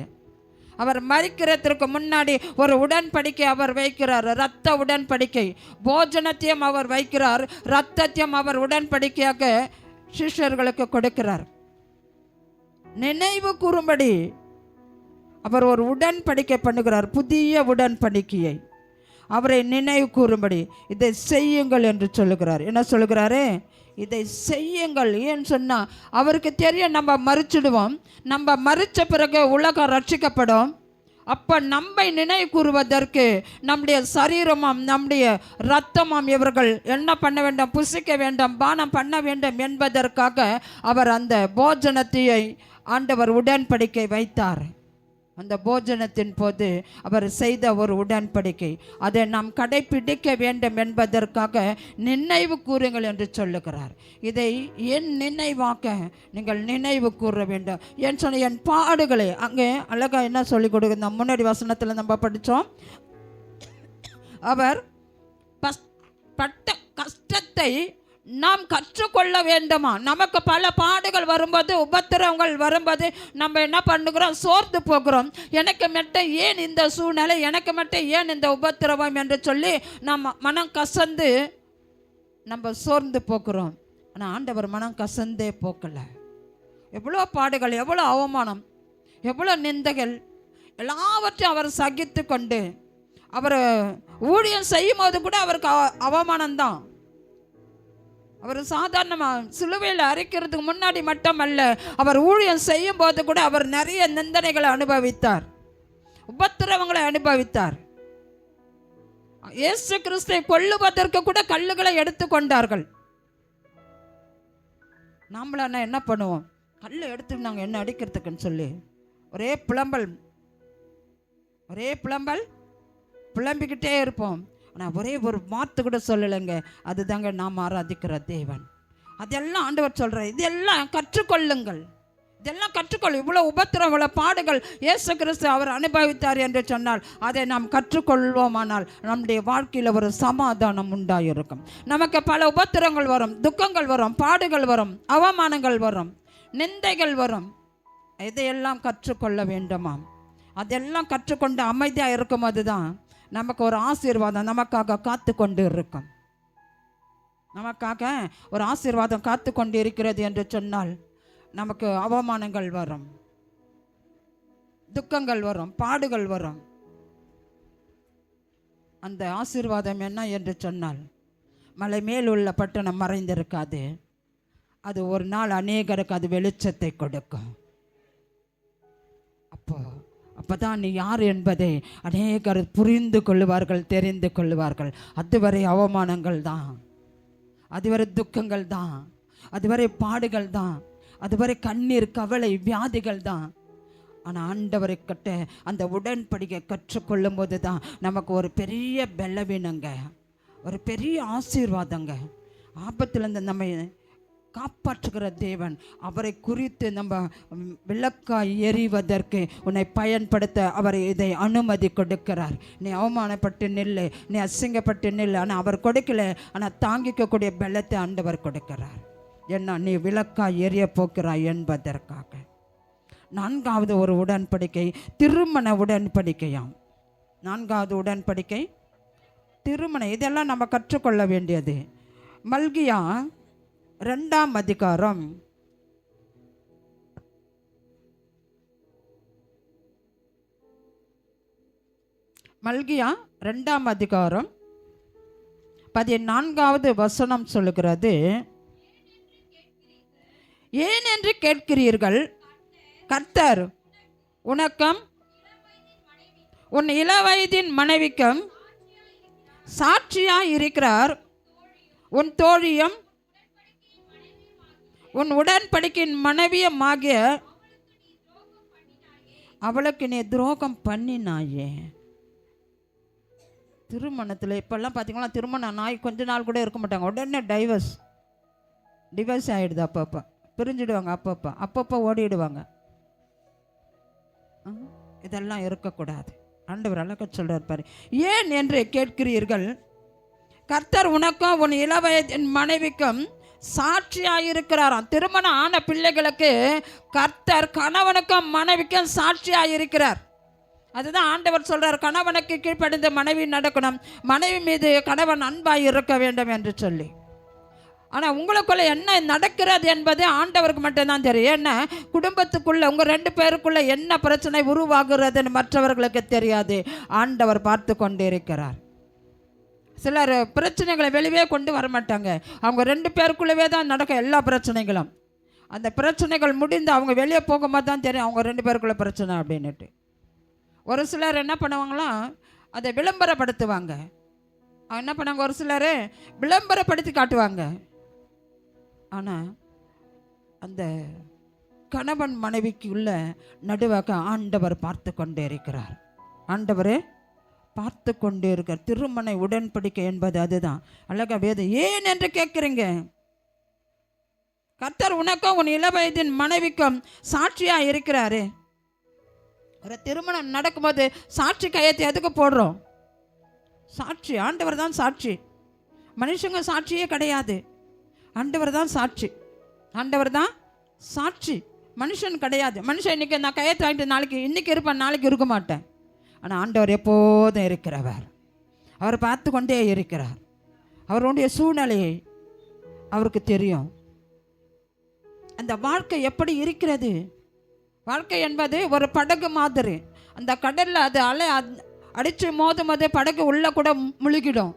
அவர் மரிக்கிறதுக்கு முன்னாடி ஒரு உடன்படிக்கை அவர் வைக்கிறார், இரத்த உடன்படிக்கை. போஜனத்தையும் அவர் வைக்கிறார், இரத்தத்தையும் அவர் உடன்படிக்கையாக சிஷ்யர்களுக்கு கொடுக்கிறார். நினைவு கூறும்படி அவர் ஒரு உடன்படிக்கை பண்ணுகிறார், புதிய உடன்படிக்கையை. அவரை நினைவு கூறும்படி இதை செய்யுங்கள் என்று சொல்லுகிறார். என்ன சொல்லுகிறாரு? இதை செய்யுங்கள். ஏன்னு சொன்னால் அவருக்கு தெரியும் நம்ம மறிச்சிடுவோம், நம்ம மறித்த பிறகு உலகம் ரட்சிக்கப்படும். அப்போ நம்மை நினைவு கூறுவதற்கு நம்முடைய சரீரமாம் நம்முடைய இரத்தமாம் இவர்கள் என்ன பண்ண வேண்டும், புசிக்க வேண்டும், பானம் பண்ண வேண்டும் என்பதற்காக அவர் அந்த போஜனத்தை ஆண்டவர் உடன்படிக்கை வைத்தார். அந்த போஜனத்தின் போது அவர் செய்த ஒரு உடன்படிக்கை, அதை நாம் கடைப்பிடிக்க வேண்டும் என்பதற்காக நினைவு கூறுங்கள் என்று சொல்லுகிறார். இதை என் நினைவாக்க நீங்கள் நினைவு கூற வேண்டும். ஏன் சொன்ன என் பாடுகளை அங்கே அழகாக என்ன சொல்லிக் கொடுக்குற முன்னாடி வசனத்தில் நம்ம படித்தோம். அவர் பட்ட கஷ்டத்தை நாம் கற்றுக்கொள்ள வேண்டுமா? நமக்கு பல பாடுகள் வரும்போது, உபத்திரவங்கள் வரும்போது நம்ம என்ன பண்ணுகிறோம், சோர்ந்து போகிறோம். எனக்கு மட்டும் ஏன் இந்த சூழ்நிலை, எனக்கு மட்டும் ஏன் இந்த உபத்திரவம் என்று சொல்லி நம்ம மனம் கசந்து நம்ம சோர்ந்து போகிறோம். ஆனால் ஆண்டவர் மனம் கசந்தே போக்கலை. எவ்வளோ பாடுகள், எவ்வளோ அவமானம், எவ்வளோ நிந்தைகள் எல்லாவற்றையும் அவர் சகித்து கொண்டு அவர் ஊழியம் செய்யும் போது கூட அவருக்கு அவமானம்தான். அவர் சாதாரணமாக சிலுவையில் அரைக்கிறதுக்கு முன்னாடி மட்டுமல்ல, அவர் ஊழியம் செய்யும் போது கூட அவர் நிறைய நிந்தனைகளை அனுபவித்தார், உபத்திரவங்களை அனுபவித்தார். இயேசு கிறிஸ்துவை கொல்லுவதற்கு கூட கல்லுகளை எடுத்துக்கொண்டார்கள். நாமளான என்ன பண்ணுவோம், கல் எடுத்து நாங்கள் என்ன அடிக்கிறதுக்குன்னு சொல்லி ஒரே புலம்பல் புலம்பிக்கிட்டே இருப்போம். ஆனால் ஒரே ஒரு வார்த்தை கூட சொல்லலைங்க. அதுதாங்க நாம் ஆராதிக்கிற தேவன். அதெல்லாம் ஆண்டவர் சொல்கிறார், இதெல்லாம் கற்றுக்கொள்ளுங்கள், இதெல்லாம் கற்றுக்கொள்ளும். இவ்வளோ உபத்திரம், இவ்வளோ பாடுகள் இயேசு கிறிஸ்து அவர் அனுபவித்தார் என்று சொன்னால் அதை நாம் கற்றுக்கொள்வோமானால் நம்முடைய வாழ்க்கையில் ஒரு சமாதானம் உண்டாயிருக்கும். நமக்கு பல உபத்திரங்கள் வரும், துக்கங்கள் வரும், பாடுகள் வரும், அவமானங்கள் வரும், நிந்தைகள் வரும். இதையெல்லாம் கற்றுக்கொள்ள வேண்டுமாம். அதெல்லாம் கற்றுக்கொண்டு அமைதியாக இருக்கும். அதுதான் நமக்கு ஒரு ஆசீர்வாதம் நமக்காக காத்து கொண்டு இருக்கும். நமக்காக ஒரு ஆசீர்வாதம் காத்து கொண்டு இருக்கிறது என்று சொன்னால் நமக்கு அவமானங்கள் வரும், துக்கங்கள் வரும், பாடுகள் வரும். அந்த ஆசீர்வாதம் என்ன என்று சொன்னால், மலை மேல் உள்ள பட்டணம் மறைந்திருக்காது, அது ஒரு நாள் அநேகருக்கு அது வெளிச்சத்தை கொடுக்கும். அப்போதான் நீ யார் என்பதை அநேகர் புரிந்து கொள்ளுவார்கள், தெரிந்து கொள்ளுவார்கள். அதுவரை அவமானங்கள் தான், அதுவரை துக்கங்கள் தான், அதுவரை பாடுகள் தான், அதுவரை கண்ணீர், கவலை, வியாதிகள் தான். ஆனால் ஆண்டவரை கட்ட அந்த உடன்படிக்கை கற்றுக்கொள்ளும் போது தான் நமக்கு ஒரு பெரிய பலவீனங்க, ஒரு பெரிய ஆசீர்வாதங்க. ஆபத்திலிருந்து நம்ம காப்பாற்றுகிற தேவன், அவரை குறித்து நம்ம விளக்காய் எறிவதற்கு உன்னை பயன்படுத்த அவர் இதை அனுமதி கொடுக்கிறார். நீ அவமானப்பட்டு நில்லு, நீ அசிங்கப்பட்டு நில்லு. ஆனால் அவர் கொடுக்கல, ஆனால் தாங்கிக்கக்கூடிய பலத்தை ஆண்டவர் கொடுக்கிறார். ஏன்னா நீ விளக்காய் எரிய போக்கிறாய் என்பதற்காக. நான்காவது ஒரு உடன்படிக்கை திருமண உடன்படிக்கையாம். நான்காவது உடன்படிக்கை திருமணம். இதெல்லாம் நம்ம கற்றுக்கொள்ள வேண்டியது. மல்கியா 2ஆம் அதிகாரம் 14வது வசனம் சொல்லுகிறது, ஏன் என்று கேட்கிறீர்கள், கர்த்தர் உனக்கும் உன் இளவயதின் மனைவிக்கும் சாட்சியாய் இருக்கிறார். உன் தோழியும் உன் உடன்படிக்கையின் மனைவியும் ஆகிய அவளுக்கு நீ துரோகம் பண்ணினாயே. திருமணத்தில் இப்போல்லாம் பார்த்தீங்கன்னா திருமணம் நாய் கொஞ்ச நாள் கூட இருக்க மாட்டாங்க, உடனே டிவைஸ் ஆகிடுது. அப்பப்போ பிரிஞ்சிடுவாங்க, அப்பப்போ ஓடிடுவாங்க. இதெல்லாம் இருக்கக்கூடாது. ஆண்டவர் அழகா சொல்றார் பாரு. ஏன் என்று கேட்கிறீர்கள், கர்த்தர் உனக்கும் உன் இளவயதின் மனைவிக்கும் சாட்சியாயிருக்கிறாராம். திருமணம் ஆன பிள்ளைகளுக்கு கர்த்தர் கணவனுக்கும் மனைவிக்கும் சாட்சியாயிருக்கிறார். அதுதான் ஆண்டவர் சொல்றார், கணவனுக்கு கீழ்ப்படிந்து மனைவி நடக்கணும், மனைவி மீது கணவன் அன்பாய் இருக்க வேண்டும் என்று சொல்லி. ஆனால் உங்களுக்குள்ள என்ன நடக்கிறது என்பது ஆண்டவருக்கு மட்டும்தான் தெரியும். ஏன்னா குடும்பத்துக்குள்ளே உங்கள் 2 பேருக்குள்ளே என்ன பிரச்சனை உருவாகிறதுன்னு மற்றவர்களுக்கு தெரியாது. ஆண்டவர் பார்த்து கொண்டு இருக்கிறார். சிலர் பிரச்சனைகளை வெளியே கொண்டு வர மாட்டாங்க, அவங்க 2 பேருக்குள்ளவே தான் நடக்கும் எல்லா பிரச்சனைகளும். அந்த பிரச்சனைகள் முடிந்து அவங்க வெளியே போகும்போது தான் தெரியும் அவங்க 2 பேருக்குள்ள பிரச்சனை அப்படின்னுட்டு. ஒரு சிலர் என்ன பண்ணுவாங்களாம், அதை விளம்பரப்படுத்துவாங்க. என்ன பண்ணாங்க, ஒரு சிலர் விளம்பரப்படுத்தி காட்டுவாங்க. ஆனால் அந்த கணவன் மனைவிக்கு உள்ள நடுவாக ஆண்டவர் பார்த்து கொண்டே இருக்கிறார். ஆண்டவரே பார்த்து கொண்டே இருக்கார். திருமண உடன்படிக்கை என்பது அதுதான். அழகா வேதம் ஏன் என்று கேட்குறீங்க. கர்த்தர் உனக்கும் உன் இளவயதின் மனைவிக்கும் சாட்சியா இருக்கிறாரு. ஒரு திருமணம் நடக்கும்போது சாட்சி கையெழுத்து எதுக்கு போடுறோம்? சாட்சி, ஆண்டவர் தான் சாட்சி. மனுஷங்க சாட்சியே கிடையாது. ஆண்டவர் தான் சாட்சி. ஆண்டவர் தான் சாட்சி, மனுஷன் கிடையாது. மனுஷன் இன்னைக்கு நான் கையெழுத்து வாங்கிட்டு நாளைக்கு இன்னைக்கு இருப்பேன், நாளைக்கு இருக்க மாட்டேன். ஆனால் ஆண்டவர் எப்போதும் இருக்கிறவர். அவர் பார்த்து கொண்டே இருக்கிறார். அவருடைய சூழ்நிலையை அவருக்கு தெரியும். அந்த வாழ்க்கை எப்படி இருக்கிறது? வாழ்க்கை என்பது ஒரு படகு மாதிரி. அந்த கடலில் அது அலை அடித்து மோதும் போது படகு உள்ளே கூட முழுகிடும்.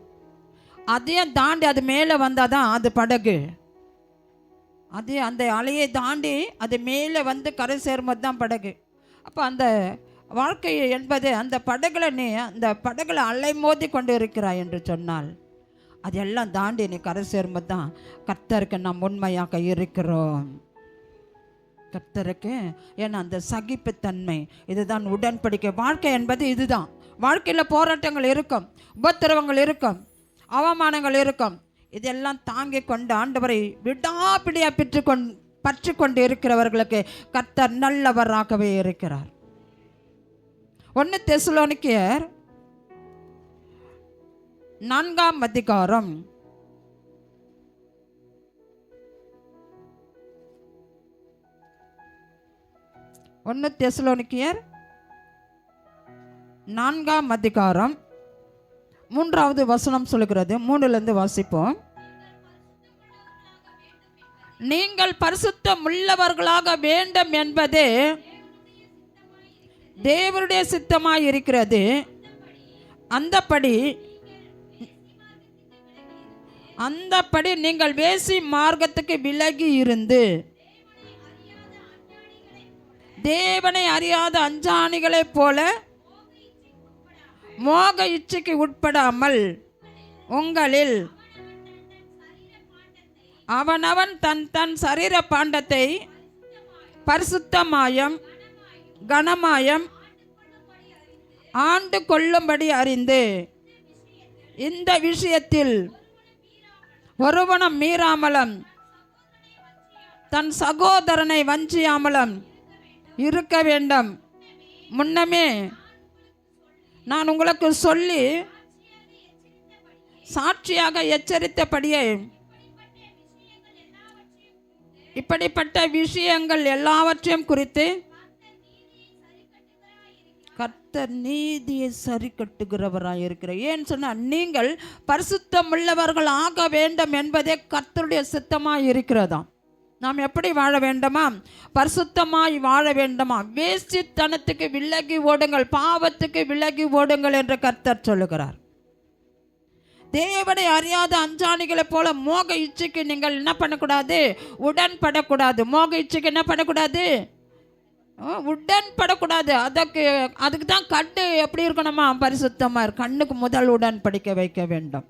அதையும் தாண்டி அது மேலே வந்தால் தான் அது படகு. அது அந்த அலையை தாண்டி அது மேலே வந்து கரை சேரும்போது தான் படகு. அப்போ அந்த வாழ்க்கை என்பது அந்த படகுல நீ அந்த படகுல அலை மோதி கொண்டு இருக்கிறாய் என்று சொன்னால் அதெல்லாம் தாண்டி நீ கரை சேரும்போது தான் கர்த்தருக்கு நாம் உண்மையாக இருக்கிறோம். கர்த்தருக்கு ஏன்னா அந்த சகிப்புத்தன்மை, இதுதான் உடன்படிக்கை. வாழ்க்கை என்பது இதுதான். வாழ்க்கையில் போராட்டங்கள் இருக்கும், உபத்திரவங்கள் இருக்கும், அவமானங்கள் இருக்கும். இதெல்லாம் தாங்கி கொண்டு ஆண்டவரை விடாப்பிடியாக பற்றி கொண்டு இருக்கிறவர்களுக்கு கர்த்தர் நல்லவராகவே இருக்கிறார். 1 தெசலோனிக்கேயர் 4ஆம் அதிகாரம் 1 தெசலோனிக்கேயர் 4ஆம் அதிகாரம் 3வது வசனம் சொல்லுகிறது. 3லிருந்து வாசிப்போம். நீங்கள் பரிசுத்தம் உள்ளவர்களாக வேண்டும் என்பது தேவனுடைய சித்தமாய் இருக்கிறது. அந்தப்படி நீங்கள் வேசி மார்க்கத்துக்கு விலகி இருந்து தேவனை அறியாத அஞ்சாணிகளைப் போல மோக இச்சைக்கு உட்படாமல் உங்களில் அவனவன் தன் தன் சரீர பாண்டத்தை பரிசுத்தமாயம் கனமாயம் ஆண்டு கொள்ளும்படி அறிந்து இந்த விஷயத்தில் ஒருவனும் மீறாமலும் தன் சகோதரனை வஞ்சியாமலும் இருக்க வேண்டும். முன்னமே நான் உங்களுக்கு சொல்லி சாட்சியாக எச்சரித்தபடியே இப்படிப்பட்ட விஷயங்கள் எல்லாவற்றையும் குறித்து கர்த்தர் நீதியை சரி கட்டுகிறவராக இருக்கிறார். ஏன்னு சொன்னால் நீங்கள் பரிசுத்தம் உள்ளவர்கள் ஆக வேண்டும் என்பதே கர்த்தருடைய சித்தமாக இருக்கிறதாம். நாம் எப்படி வாழ வேண்டுமா? பரிசுத்தமாய் வாழ வேண்டுமா? வேசித்தனத்துக்கு விலகி ஓடுங்கள், பாவத்துக்கு விலகி ஓடுங்கள் என்று கர்த்தர் சொல்லுகிறார். தேவனை அறியாத அஞ்சாணிகளைப் போல மோக இச்சைக்கு நீங்கள் என்ன பண்ணக்கூடாது? உடன்படக்கூடாது. மோக இச்சைக்கு என்ன பண்ணக்கூடாது? உடன்படக்கூடாது. அதுக்கு தான் கண்ணு எப்படி இருக்கணுமா? பரிசுத்தமாக கண்ணுக்கு முதல் உடன்படிக்கை வைக்க வேண்டும்.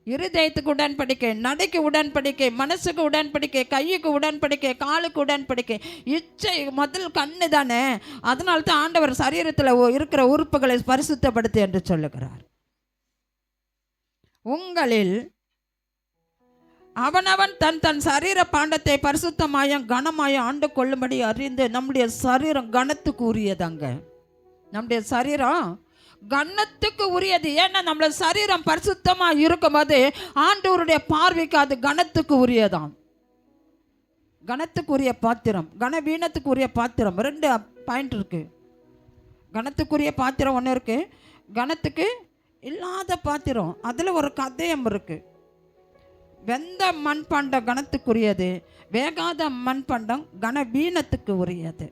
இருதயத்துக்கு உடன்படிக்கை, நடைக்கு உடன்படிக்கை, மனசுக்கு உடன்படிக்கை, கையுக்கு உடன்படிக்கை, காலுக்கு உடன்படிக்கை. இச்சை முதல் கண்ணு தானே. அதனால தான் ஆண்டவர் சரீரத்தில் இருக்கிற உறுப்புகளை பரிசுத்தப்படுத்து என்று சொல்லுகிறார். உங்களில் அவனவன் தன் தன் சரீர பாண்டத்தை பரிசுத்தமாயம் கனமாயம் ஆண்டு கொள்ளும்படி அறிந்து. நம்முடைய சரீரம் கனத்துக்கு உரியதாங்க. நம்முடைய சரீரம் கனத்துக்கு உரியது. ஏன்னா நம்மளோட சரீரம் பரிசுத்தமாக இருக்கும்போது ஆண்டவருடைய பார்வைக்கு அது கனத்துக்கு உரியதான். கனத்துக்குரிய பாத்திரம், கனவீனத்துக்குரிய பாத்திரம். 2 பாயிண்ட் இருக்கு. கனத்துக்குரிய பாத்திரம் ஒன்று இருக்கு, கனத்துக்கு இல்லாத பாத்திரம். அதில் ஒரு கதையம் இருக்கு. வெந்த மண்பாண்டம் கனத்துக்குரியது, வேகாத மண்பாண்டம் கனவீனத்துக்கு உரியது.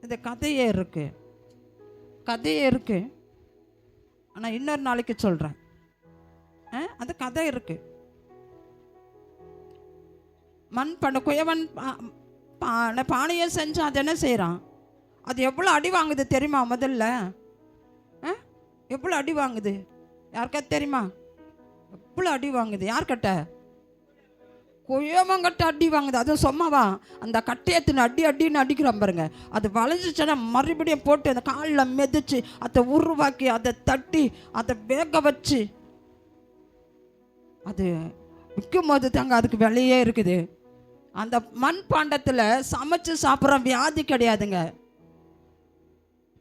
இது கதையே இருக்கு, கதையே இருக்கு. ஆனால் இன்னொரு நாளைக்கு சொல்கிறேன். அது கதை இருக்கு. மண்பாண்டம் குயவன் பானையை செஞ்சு அதை என்ன செய்கிறான்? அது எவ்வளோ அடி வாங்குது தெரியுமா? முதல்ல எவ்வளோ அடி வாங்குது யாருக்கா தெரியுமா? எவ்வளோ அடி வாங்குது. யார் கட்ட? கொய்யமங்கட்ட அடி வாங்குது. அதுவும் சொம்மாவா? அந்த கட்டையத்தின் அடின்னு அடிக்கிறான் பாருங்க. அது வளைஞ்சிச்சுன்னா மறுபடியும் போட்டு அந்த காலில் மிதிச்சு அதை உருவாக்கி அதை தட்டி அதை வேக வச்சு அது விற்கும் போது தாங்க அதுக்கு விலையே இருக்குது. அந்த மண் பாண்டத்தில் சமைச்சு சாப்பிட்ற வியாதி கிடையாதுங்க.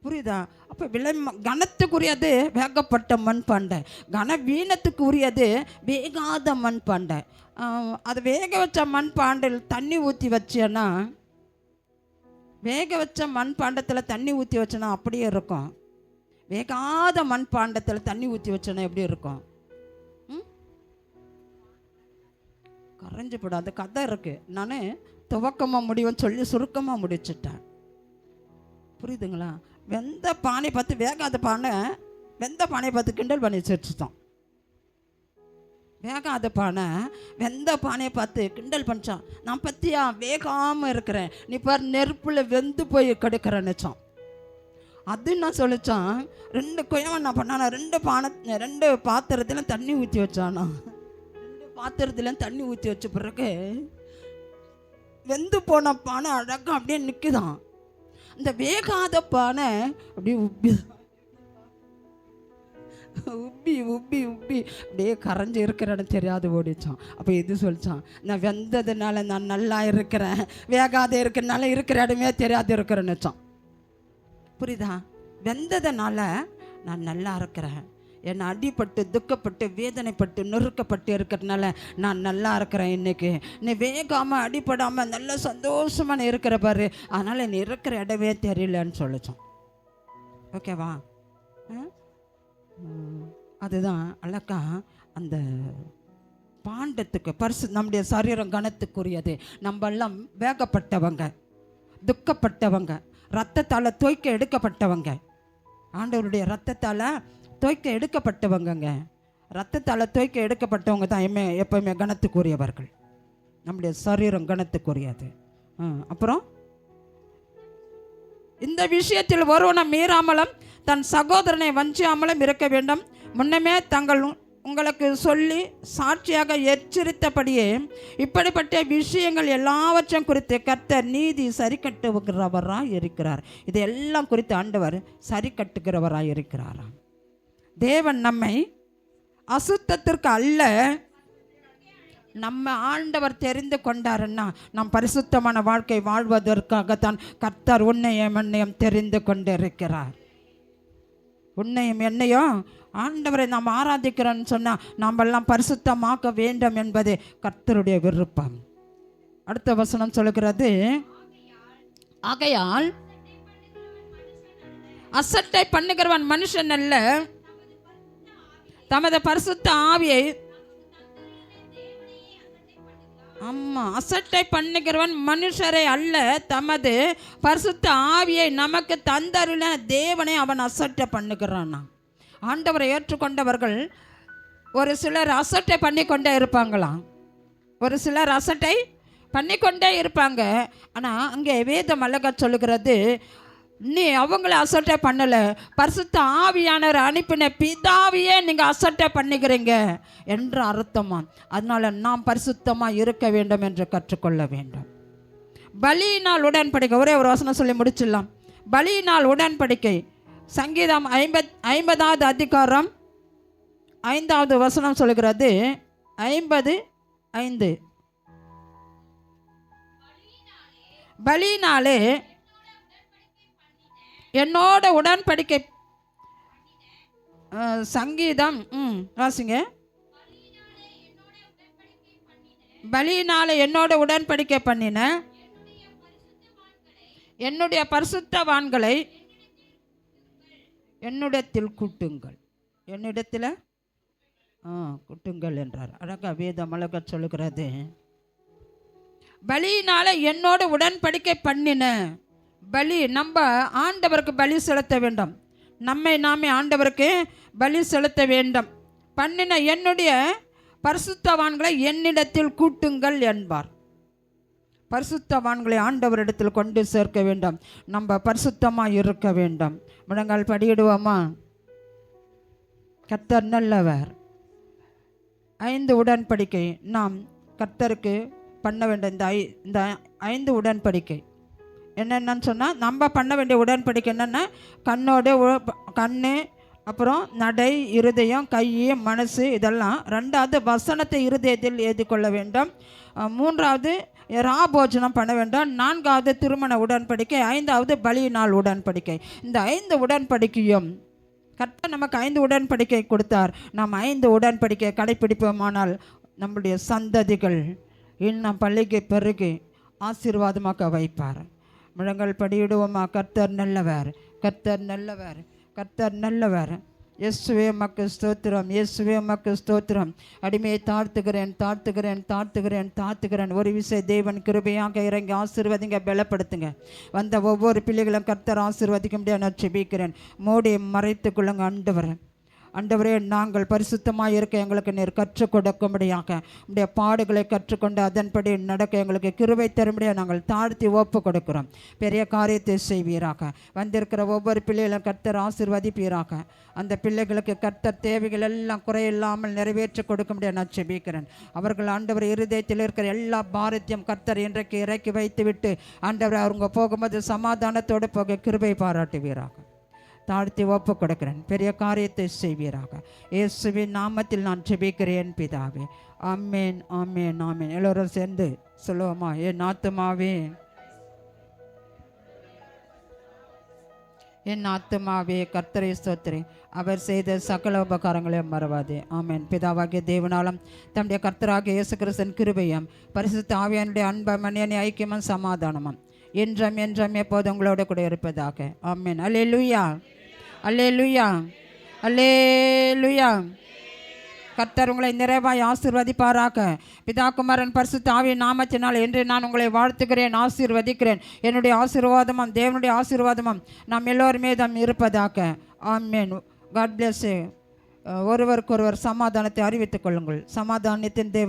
புரியுதா? அப்போ விலை கனத்துக்குரியது வேகப்பட்ட மண்பாண்டை, வீணத்துக்கு உரியது வேகாத மண்பாண்டை. அது வேக வச்ச மண்பாண்டில் தண்ணி ஊற்றி வச்சேன்னா, வேக வச்ச மண்பாண்டத்தில் தண்ணி ஊற்றி வச்சோன்னா அப்படியே இருக்கும். வேகாத மண்பாண்டத்தில் தண்ணி ஊற்றி வச்சோன்னா எப்படி இருக்கும்? கரைஞ்சு போடும். அந்த கதை இருக்குது. நான் துவக்கமாக முடிவுன்னு சொல்லி சுருக்கமாக முடிச்சுட்டேன். புரியுதுங்களா? வெந்த பானை பார்த்து வேகாத பானை, வெந்த பானையை பார்த்து கிண்டல் பண்ணி வச்சுட்டோம். வேகாத பானை வெந்த பானையை பார்த்து கிண்டல் பண்ணிச்சான். நான் பற்றியா வேகாமல் இருக்கிறேன், நீ பார் நெருப்பில் வெந்து போய் கெடுக்கிறேன்னுச்சான். அது நான் சொல்லிச்சான். 2 கொயவன் நான் பண்ணானா, 2 பாத்திரத்தில் தண்ணி ஊற்றி வச்சானா. 2 பாத்திரத்தில் தண்ணி ஊற்றி வச்ச பிறகு வெந்து போன பானை அழகாக அப்படியே நிற்குதான். இந்த வேகாத பானை அப்படியே உப்பி உப்பி உப்பி உப்பி அப்படியே கரைஞ்சி இருக்கிறன்னு தெரியாது ஓடிச்சான். அப்போ இது சொல்லிச்சான், நான் வெந்ததுனால நான் நல்லா இருக்கிறேன், வேகாத இருக்கிறனால இருக்கிற இடமே தெரியாது இருக்கிறேன்னுச்சான். புரியுதா? வெந்ததுனால நான் நல்லா இருக்கிறேன், என்னை அடிப்பட்டு துக்கப்பட்டு வேதனைப்பட்டு நொறுக்கப்பட்டு இருக்கிறதுனால நான் நல்லா இருக்கிறேன். இன்னைக்கு நீ வேகாமல் அடிப்படாமல் நல்ல சந்தோஷமாக நீ இருக்கிற பாரு, அதனால் நீ இருக்கிற இடமே தெரியலன்னு சொல்லிச்சோம். ஓகேவா? அதுதான் அழகா அந்த பாண்டத்துக்கு பரிசு. நம்முடைய சரீரம் கனத்துக்குரியது. நம்மெல்லாம் வேகப்பட்டவங்க, துக்கப்பட்டவங்க, ரத்தத்தால் தோய்க்க எடுக்கப்பட்டவங்க, ஆண்டவருடைய ரத்தத்தால் தோய்க்க எடுக்கப்பட்டவங்கங்க. ரத்தத்தால் தோய்க்க எடுக்கப்பட்டவங்க தான் எப்பவுமே கனத்துக்குரியவர்கள். நம்முடைய சரீரம் கனத்துக்குரியது. அப்புறம் இந்த விஷயத்தில் ஒருவனை மீறாமலும் தன் சகோதரனை வஞ்சியாமலும் இருக்க வேண்டும். முன்னமே உங்களுக்கு சொல்லி சாட்சியாக எச்சரித்தபடியே இப்படிப்பட்ட விஷயங்கள் எல்லாவற்றையும் குறித்து கர்த்தர் நீதி சரி கட்டுகிறவராக இருக்கிறார். இதெல்லாம் குறித்து ஆண்டவர் சரி கட்டுகிறவராக இருக்கிறாராம். தேவன் நம்மை அசுத்தத்திற்கு அல்ல, நம்ம ஆண்டவர் தெரிந்து கொண்டாருன்னா நம் பரிசுத்தமான வாழ்க்கை வாழ்வதற்காகத்தான் கர்த்தர் உன்னையும் என்னையும் தெரிந்து கொண்டிருக்கிறார். உன்னையும் என்னையும் ஆண்டவரை நாம் ஆராதிக்கிறோன்னு சொன்னால் நாமெல்லாம் பரிசுத்தமாக்க வேண்டும் என்பது கர்த்தருடைய விருப்பம். அடுத்த வசனம் சொல்லுகிறது, ஆகையால் அசட்டை பண்ணுகிறவன் மனுஷன் அல்ல, தமது பரிசுத்த ஆவியை. அசட்டை பண்ணுகிறவன் மனுஷரை அல்ல, தமது பரிசுத்த ஆவியை நமக்கு தந்தருள தேவனை அவன் அசட்டை பண்ணுகிறான். ஆண்டவரை ஏற்றுக்கொண்டவர்கள் ஒரு சிலர் அசட்டை பண்ணிக்கொண்டே இருப்பாங்களாம். ஒரு சிலர் அசட்டை பண்ணிக்கொண்டே இருப்பாங்க. ஆனால் அங்கே வேதம் அழகா சொல்லுகிறது, நீ அவங்கள அசட்டை பண்ணலை, பரிசுத்த ஆவியானவர் அனுப்பின பிதாவையே நீங்கள் அசட்டை பண்ணிக்கிறீங்க என்று அர்த்தமா. அதனால் நாம் பரிசுத்தமாக இருக்க வேண்டும் என்று கற்றுக்கொள்ள வேண்டும். பலியினால் உடன்படிக்கை, ஒரே ஒரு வசனம் சொல்லி முடிச்சிடலாம். பலியினால் உடன்படிக்கை, சங்கீதம் 50வது அதிகாரம் 5வது வசனம் சொல்லுகிறது, 50:5, பலியினாலே என்னோட உடன்படிக்கை. சங்கீதம் வாசிங்க. பலியினாலே என்னோட உடன்படிக்கை பண்ணின என்னுடைய பரிசுத்தவான்களை என்னிடத்தில் கூட்டுங்கள். என்னிடத்தில் கூட்டுங்கள் என்றார். அழகா வேதம் அழகா சொல்லுகிறது. பலியினால என்னோட உடன்படிக்கை பண்ணின. பலி, நம்ம ஆண்டவருக்கு பலி செலுத்த வேண்டும். நம்மை நாமே ஆண்டவருக்கு பலி செலுத்த வேண்டும். பண்ணின என்னுடைய பரிசுத்தவான்களை என்னிடத்தில் கூட்டுங்கள் என்பார். பரிசுத்தவான்களை ஆண்டவரிடத்தில் கொண்டு சேர்க்க வேண்டும். நம்ம பரிசுத்தமாக இருக்க வேண்டும். முழங்கால் படியிடுவோமா? கர்த்தர் நல்லவர். 5 உடன்படிக்கை நாம் கர்த்தருக்கு பண்ண வேண்டிய இந்த 5 உடன்படிக்கை என்னென்னு சொன்னால், நம்ம பண்ண வேண்டிய உடன்படிக்கை என்னென்னா, கண்ணு, அப்புறம் நடை, இருதயம், கை, மனசு, இதெல்லாம். 2வது வசனத்தை இருதயத்தில் ஏற்றுக்கொள்ள வேண்டும். 3வது ராபோஜனம் பண்ண வேண்டும். 4வது திருமண உடன்படிக்கை. 5வது பலி நாள் உடன்படிக்கை. இந்த 5 உடன்படிக்கையும் கர்த்தர் நமக்கு 5 உடன்படிக்கை கொடுத்தார். நாம் 5 உடன்படிக்கை கடைப்பிடிப்போமானால் நம்முடைய சந்ததிகள் இன்னும் பள்ளிக்கு பெருகி ஆசீர்வாதமாக வைப்பார். முழங்கள் படியிடுவோமா? கர்த்தர் நல்லவர், கர்த்தர் நல்லவர், கர்த்தர் நல்லவர். இயேசுவே உமக்கு ஸ்தோத்திரம், இயேசுவே உமக்கு ஸ்தோத்திரம். அடிமையை தாழ்த்துகிறேன். ஒரு விஷயம் தேவன் கிருபையாக இறங்கி ஆசீர்வதிங்க, பலப்படுத்துங்க. வந்த ஒவ்வொரு பிள்ளைகளும் கர்த்தர் ஆசீர்வதிக்க முடியாது நான் ஜெபிக்கிறேன். மோடி மறைத்து கொள்ளுங்க ஆண்டவரே, நாங்கள் பரிசுத்தமாக இருக்க எங்களுக்கு நீர் கற்றுக் கொடுக்கும்படியாக உடைய பாடுகளை கற்றுக்கொண்டு அதன்படி நடக்க எங்களுக்கு கிருபை தரும்படியாக நாங்கள் தாழ்த்தி ஒப்பு கொடுக்கிறோம். பெரிய காரியத்தை செய்வீராக. வந்திருக்கிற ஒவ்வொரு பிள்ளைகளும் கர்த்தர் ஆசீர்வதிப்பீராக. அந்த பிள்ளைகளுக்கு கர்த்தர் தேவைகள் எல்லாம் குறையில்லாமல் நிறைவேற்றி கொடுக்க முடியாது நான் ஜெபிக்கிறேன். அவர்கள் ஆண்டவர் இருதயத்தில் இருக்கிற எல்லா பாரத்தையும் கர்த்தர் இன்றைக்கு இறக்கி வைத்து விட்டு ஆண்டவர் அவங்க போகும்போது சமாதானத்தோடு போக கிருபை பாராட்டுவீராக. தாழ்த்தி ஒப்பு கொடுக்கிறேன். பெரிய காரியத்தை செய்வீராக. இயேசுவின் நாமத்தில் நான் ஜெபிக்கிறேன் பிதாவே. ஆமென், ஆமென், ஆமென். எல்லோரும் சேர்ந்து சொல்லுவோமா? என் ஆத்துமாவே கர்த்தரை ஸ்தோத்திரி, அவர் செய்த சகல உபகாரங்களையும் மறவாதே. ஆமென். பிதாவாகிய தேவனாலும் தம்முடைய கர்த்தராகிய இயேசு கிறிஸ்துவின் கிருபையும் பரிசுத்த ஆவியானுடைய அன்பும் மனிதனை ஐக்கியமும் சமாதானமும் என்றும் எப்போது உங்களோட கூட இருப்பதாக. ஆமென். அல்லேலூயா, அல்லேலூயா, அல்லேலூயா. கர்த்தர் உங்களை நிறைவாய் ஆசீர்வதிப்பாராக. பிதா குமாரன் பரிசுத்த ஆவியின் நாமத்தினால் என்று நான் உங்களை வாழ்த்துகிறேன், ஆசீர்வதிக்கிறேன். என்னுடைய ஆசீர்வாதமும் தேவனுடைய ஆசீர்வாதமும் நாம் எல்லோருமே தான் இருப்பதாக. ஆமென். God bless. ஒருவருக்கொருவர் சமாதானத்தை அறிவித்துக் கொள்ளுங்கள். சமாதானத்தின் தேவன்